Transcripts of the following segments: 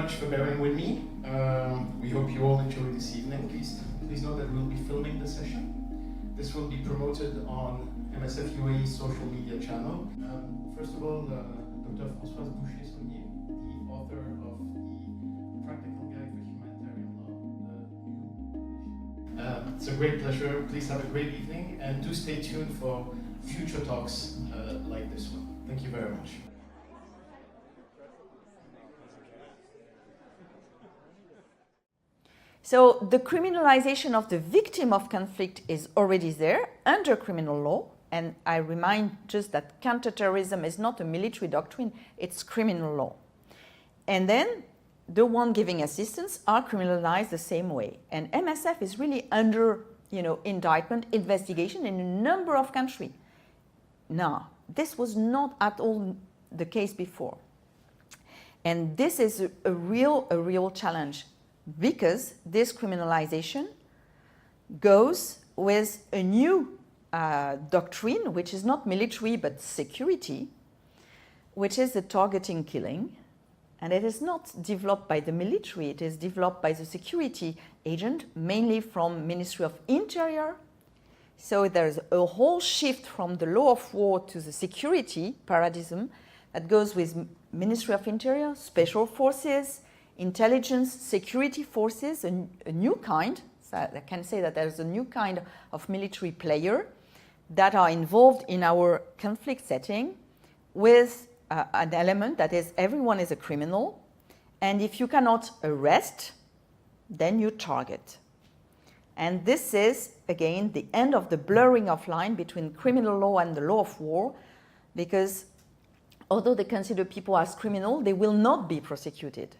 much for bearing with me. We hope you all enjoy this evening. Please know that we'll be filming the session. This will be promoted on MSF UAE social media channel. First of all, Dr. Françoise Boucher-Saunier, the author of the Practical Guide for Humanitarian Law. It's a great pleasure. Please have a great evening and do stay tuned for future talks like this one. Thank you very much. So the criminalization of the victim of conflict is already there under criminal law. And I remind just that counterterrorism is not a military doctrine, it's criminal law. And then the one giving assistance are criminalized the same way. And MSF is really under, indictment, investigation in a number of countries. Now, this was not at all the case before. And this is a real challenge, because this criminalization goes with a new doctrine, which is not military but security, which is the targeting killing. And it is not developed by the military, it is developed by the security agent, mainly from Ministry of Interior. So there's a whole shift from the law of war to the security paradigm that goes with Ministry of Interior, Special Forces, Intelligence, Security Forces, a new kind. So I can say that there's a new kind of military player that are involved in our conflict setting with an element that is everyone is a criminal, and if you cannot arrest, then you target. And this is, again, the end of the blurring of line between criminal law and the law of war, because although they consider people as criminal, they will not be prosecuted.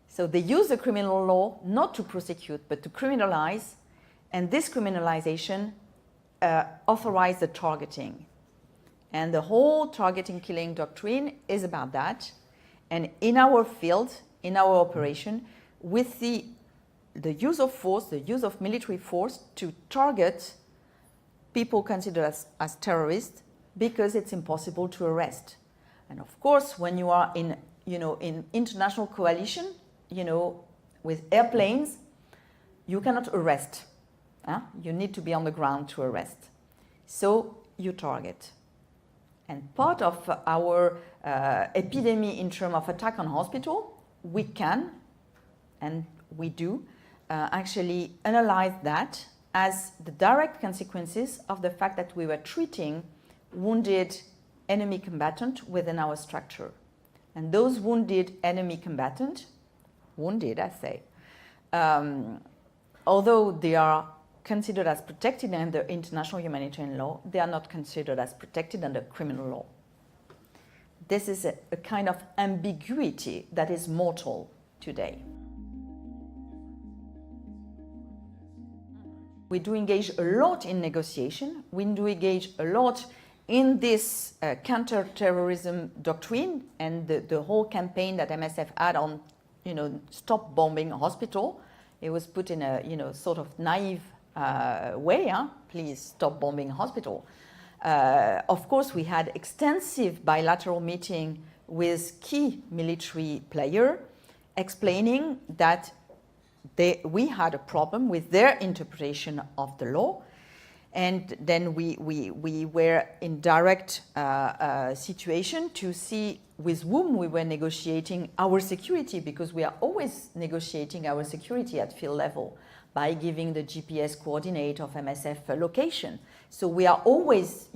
So they use the criminal law not to prosecute, but to criminalize, and this criminalization authorizes the targeting. And the whole targeting killing doctrine is about that. And in our field, in our operation, with the use of force, the use of military force to target people considered as terrorists, because it's impossible to arrest. And of course, when you are in international coalition, with airplanes, you cannot arrest. You need to be on the ground to arrest. So you target. And part of our epidemic in terms of attack on hospital, we can, and we do, actually analyze that as the direct consequences of the fact that we were treating wounded enemy combatants within our structure. And those wounded enemy combatants, I say, although they are considered as protected under international humanitarian law, they are not considered as protected under criminal law. This is a kind of ambiguity that is mortal today. We do engage a lot in negotiation. We do engage a lot in this counter-terrorism doctrine and the whole campaign that MSF had on, stop bombing a hospital. It was put in a, sort of naive way, please stop bombing a hospital. Of course, we had extensive bilateral meeting with key military players explaining that we had a problem with their interpretation of the law. And then we were in direct situation to see with whom we were negotiating our security, because we are always negotiating our security at field level by giving the GPS coordinate of MSF location. So we are always,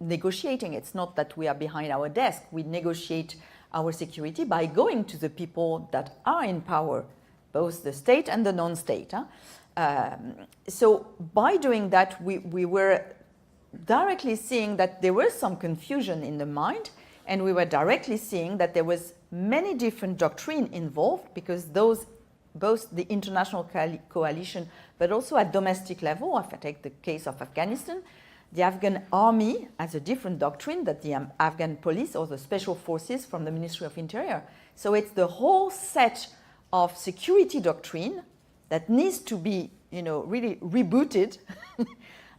negotiating. It's not that we are behind our desk. We negotiate our security by going to the people that are in power, both the state and the non-state. So by doing that, we were directly seeing that there was some confusion in the mind, and we were directly seeing that there was many different doctrines involved, because both the international coalition, but also at domestic level, if I take the case of Afghanistan, the Afghan army has a different doctrine than the Afghan police or the special forces from the Ministry of Interior. So it's the whole set of security doctrine that needs to be, really rebooted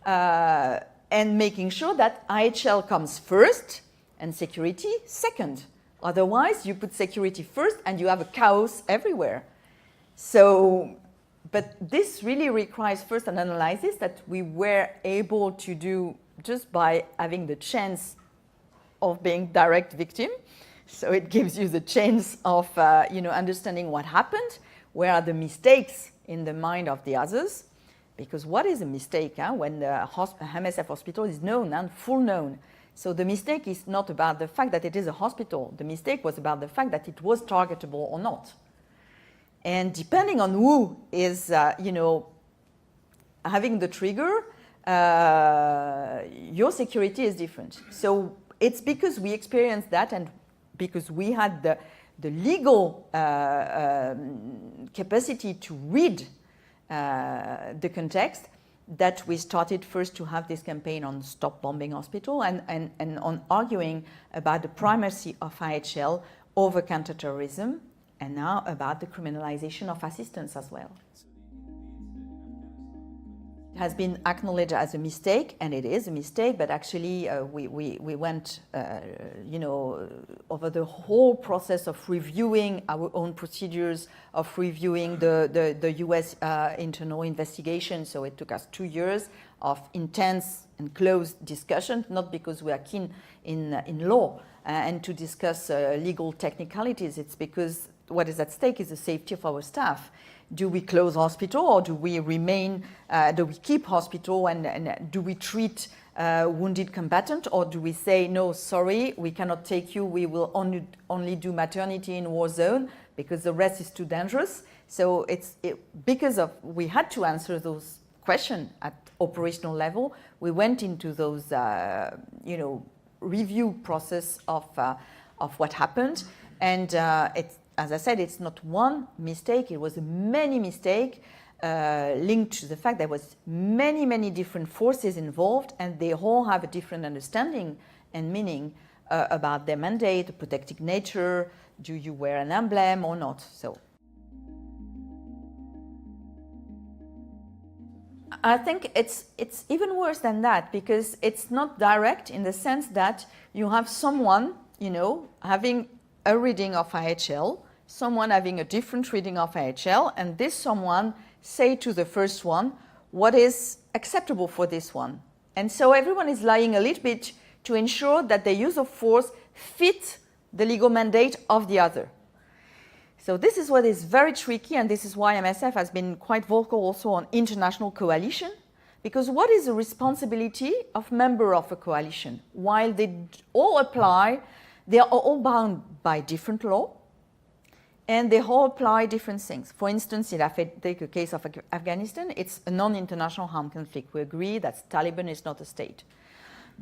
and making sure that IHL comes first and security second. Otherwise, you put security first and you have a chaos everywhere. So, but this really requires first an analysis that we were able to do just by having the chance of being direct victim. So it gives you the chance of understanding what happened, where are the mistakes in the mind of the others. Because what is a mistake when the MSF hospital is known and full known? So the mistake is not about the fact that it is a hospital. The mistake was about the fact that it was targetable or not. And depending on who is, having the trigger, your security is different. So it's because we experienced that and because we had the legal capacity to read the context that we started first to have this campaign on Stop Bombing Hospital and on arguing about the primacy of IHL over counterterrorism and now about the criminalization of assistance as well. It has been acknowledged as a mistake, and it is a mistake, but actually we went over the whole process of reviewing our own procedures, of reviewing the US internal investigation. So it took us 2 years of intense and close discussion, not because we are keen in law and to discuss legal technicalities. It's because what is at stake is the safety of our staff. Do we close hospital or do we remain, do we keep hospital and do we treat wounded combatant, or do we say, no, sorry, we cannot take you, we will only do maternity in war zone because the rest is too dangerous. So because we had to answer those questions at operational level, we went into those, review process of what happened. And as I said, it's not one mistake, it was many mistakes linked to the fact there was many different forces involved, and they all have a different understanding and meaning about their mandate, the protective nature, do you wear an emblem or not. So I think it's even worse than that, because it's not direct in the sense that you have someone, having a reading of IHL, someone having a different reading of IHL, and this someone say to the first one what is acceptable for this one. And so everyone is lying a little bit to ensure that the use of force fit the legal mandate of the other. So this is what is very tricky, and this is why MSF has been quite vocal also on international coalition, because what is the responsibility of member of a coalition? While they all apply, they are all bound by different law, and they all apply different things. For instance, if I take a case of Afghanistan, it's a non-international armed conflict. We agree that Taliban is not a state.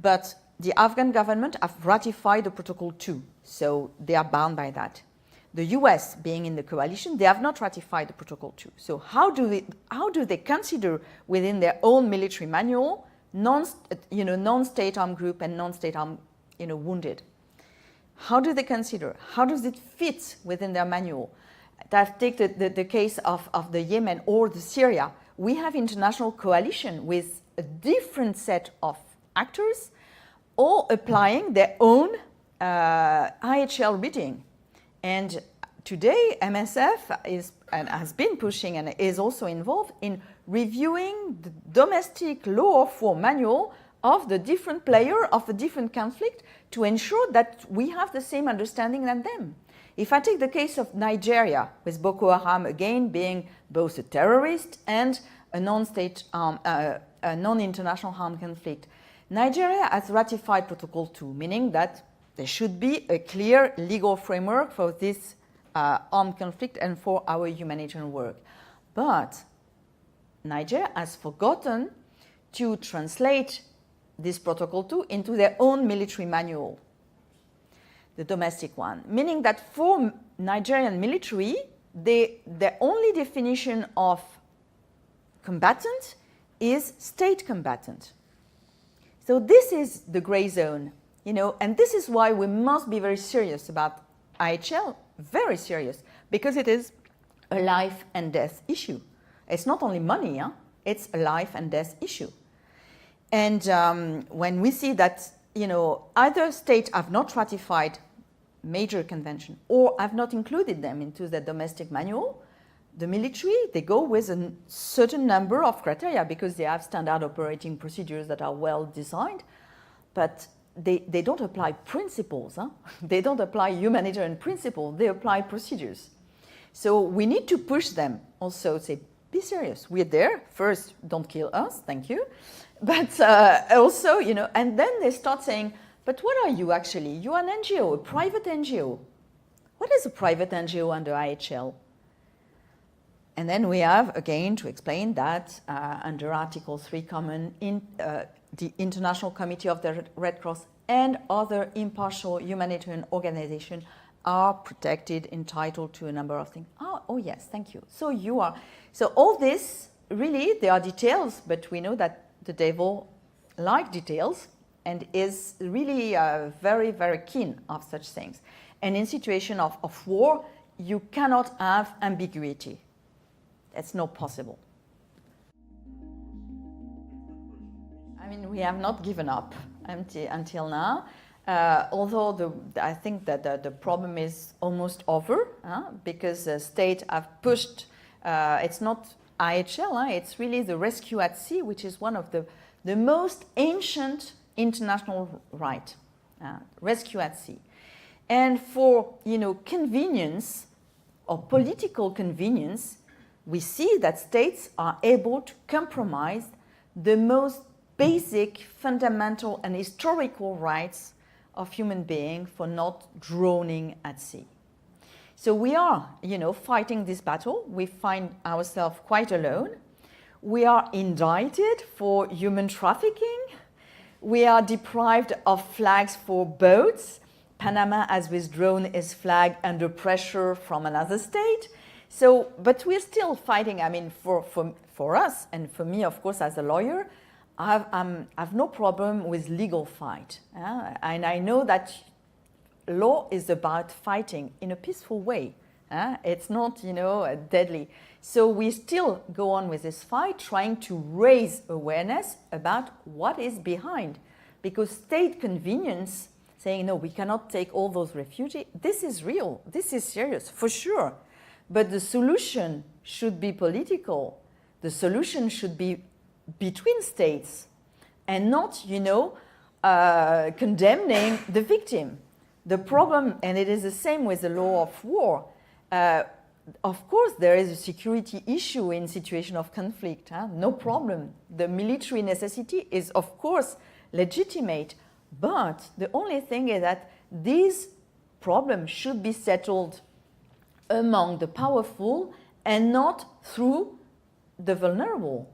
But the Afghan government have ratified the Protocol 2, so they are bound by that. The US, being in the coalition, they have not ratified the Protocol 2. So how do they consider within their own military manual non-state armed group and non-state armed wounded? How do they consider? How does it fit within their manual? Take the case of the Yemen or the Syria. We have international coalition with a different set of actors, all applying their own IHL reading. And today, MSF has been pushing and is also involved in reviewing the domestic law of war manual of the different player of the different conflict to ensure that we have the same understanding than them. If I take the case of Nigeria, with Boko Haram again being both a terrorist and a non-international armed conflict, Nigeria has ratified Protocol 2, meaning that there should be a clear legal framework for this armed conflict and for our humanitarian work. But Nigeria has forgotten to translate this Protocol 2 into their own military manual, the domestic one, meaning that for Nigerian military, their only definition of combatant is state combatant. So this is the gray zone, and this is why we must be very serious about IHL, very serious, because it is a life and death issue. It's not only money, it's a life and death issue. And when we see that, either states have not ratified major convention, or have not included them into the domestic manual. The military, they go with a certain number of criteria because they have standard operating procedures that are well designed, but they don't apply principles. Huh? They don't apply humanitarian principles, they apply procedures. So we need to push them also, say, be serious, we're there, first, don't kill us, thank you. But also, you know, and then they start saying, but what are you actually? You are an NGO, a private NGO. What is a private NGO under IHL? And then we have, again, to explain that under Article 3 Common, the International Committee of the Red Cross and other impartial humanitarian organizations are protected, entitled to a number of things. Oh yes, thank you. So you are. So all this, really, there are details, but we know that the devil likes details and is really very, very keen of such things. And in situation of war, you cannot have ambiguity. It's not possible. I mean, we have not given up until now, although I think that the problem is almost over, because the state have pushed, it's not IHL, it's really the rescue at sea, which is one of the most ancient international right, rescue at sea. And for, you know, convenience or political convenience, we see that states are able to compromise the most basic, fundamental and historical rights of human beings for not drowning at sea. So we are, you know, fighting this battle. We find ourselves quite alone. We are indicted for human trafficking. We are deprived of flags for boats. Panama has withdrawn its flag under pressure from another state. So, but we're still fighting. I mean, for us, and for me, of course, as a lawyer, I have no problem with legal fight. And I know that law is about fighting in a peaceful way. It's not, you know, deadly. So we still go on with this fight, trying to raise awareness about what is behind. Because state convenience, saying, no, we cannot take all those refugees, this is real, this is serious, for sure. But the solution should be political. The solution should be between states and not, you know, condemning the victim. The problem, and it is the same with the law of war, of course there is a security issue in situation of conflict, no problem. The military necessity is of course legitimate, but the only thing is that these problems should be settled among the powerful and not through the vulnerable.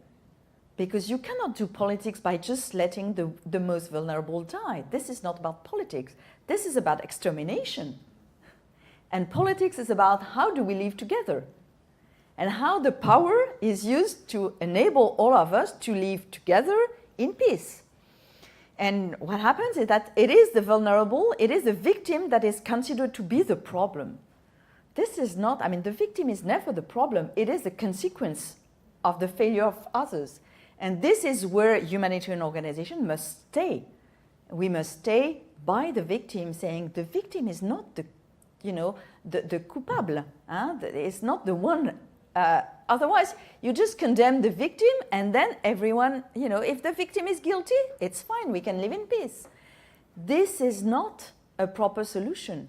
Because you cannot do politics by just letting the most vulnerable die. This is not about politics. This is about extermination. And politics is about how do we live together and how the power is used to enable all of us to live together in peace. And what happens is that it is the vulnerable, it is the victim that is considered to be the problem. This is not, I mean, the victim is never the problem. It is the consequence of the failure of others. And this is where humanitarian organizations must stay. We must stay by the victim, saying the victim is not the, you know, the coupable. It's not the one. Otherwise, you just condemn the victim, and then everyone, you know, if the victim is guilty, it's fine. We can live in peace. This is not a proper solution.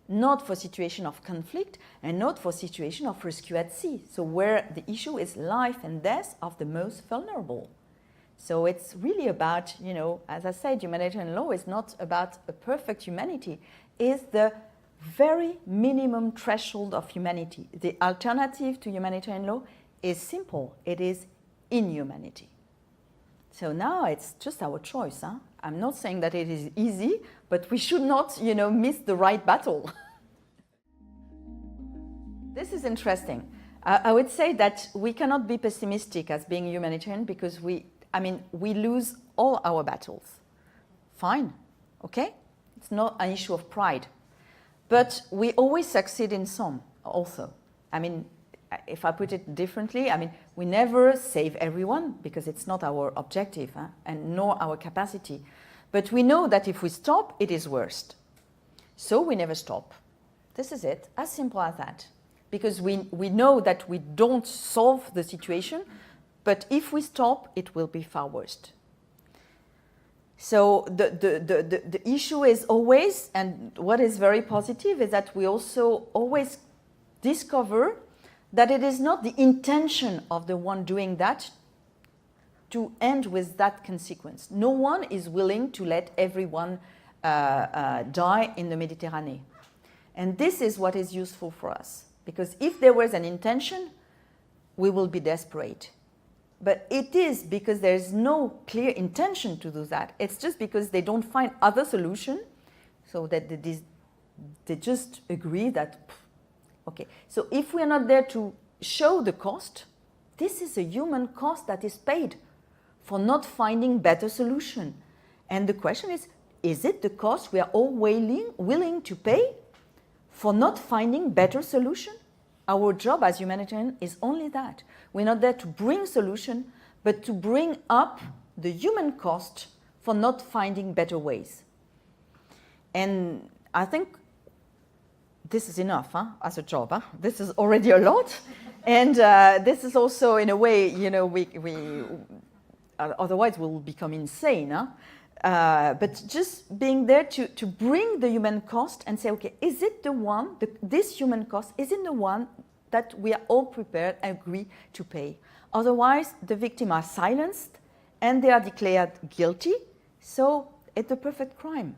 Not for situation of conflict and not for situation of rescue at sea. So where the issue is life and death of the most vulnerable. So it's really about, you know, as I said, humanitarian law is not about a perfect humanity. It's the very minimum threshold of humanity. The alternative to humanitarian law is simple. It is inhumanity. So now it's just our choice. I'm not saying that it is easy, but we should not, you know, miss the right battle. This is interesting. I would say that we cannot be pessimistic as being humanitarian because we lose all our battles. Fine, okay? It's not an issue of pride. But we always succeed in some also. I mean, if I put it differently, I mean, we never save everyone because it's not our objective and nor our capacity. But we know that if we stop, it is worst. So we never stop. This is it, as simple as that. Because we know that we don't solve the situation, but if we stop, it will be far worse. So the issue is always, and what is very positive is that we also always discover that it is not the intention of the one doing that to end with that consequence. No one is willing to let everyone die in the Mediterranean. And this is what is useful for us. Because if there was an intention, we will be desperate. But it is because there is no clear intention to do that. It's just because they don't find other solution, so that they just agree that, okay. So if we are not there to show the cost, this is a human cost that is paid for not finding better solution. And the question is it the cost we are all willing to pay for not finding better solution? Our job as humanitarians is only that. We're not there to bring solution, but to bring up the human cost for not finding better ways. And I think this is enough as a job. This is already a lot. And this is also, in a way, you know, we otherwise we'll become insane. But just being there to bring the human cost and say, okay, is it the one, this human cost, is it the one that we are all prepared and agree to pay? Otherwise, the victims are silenced and they are declared guilty. So it's a perfect crime.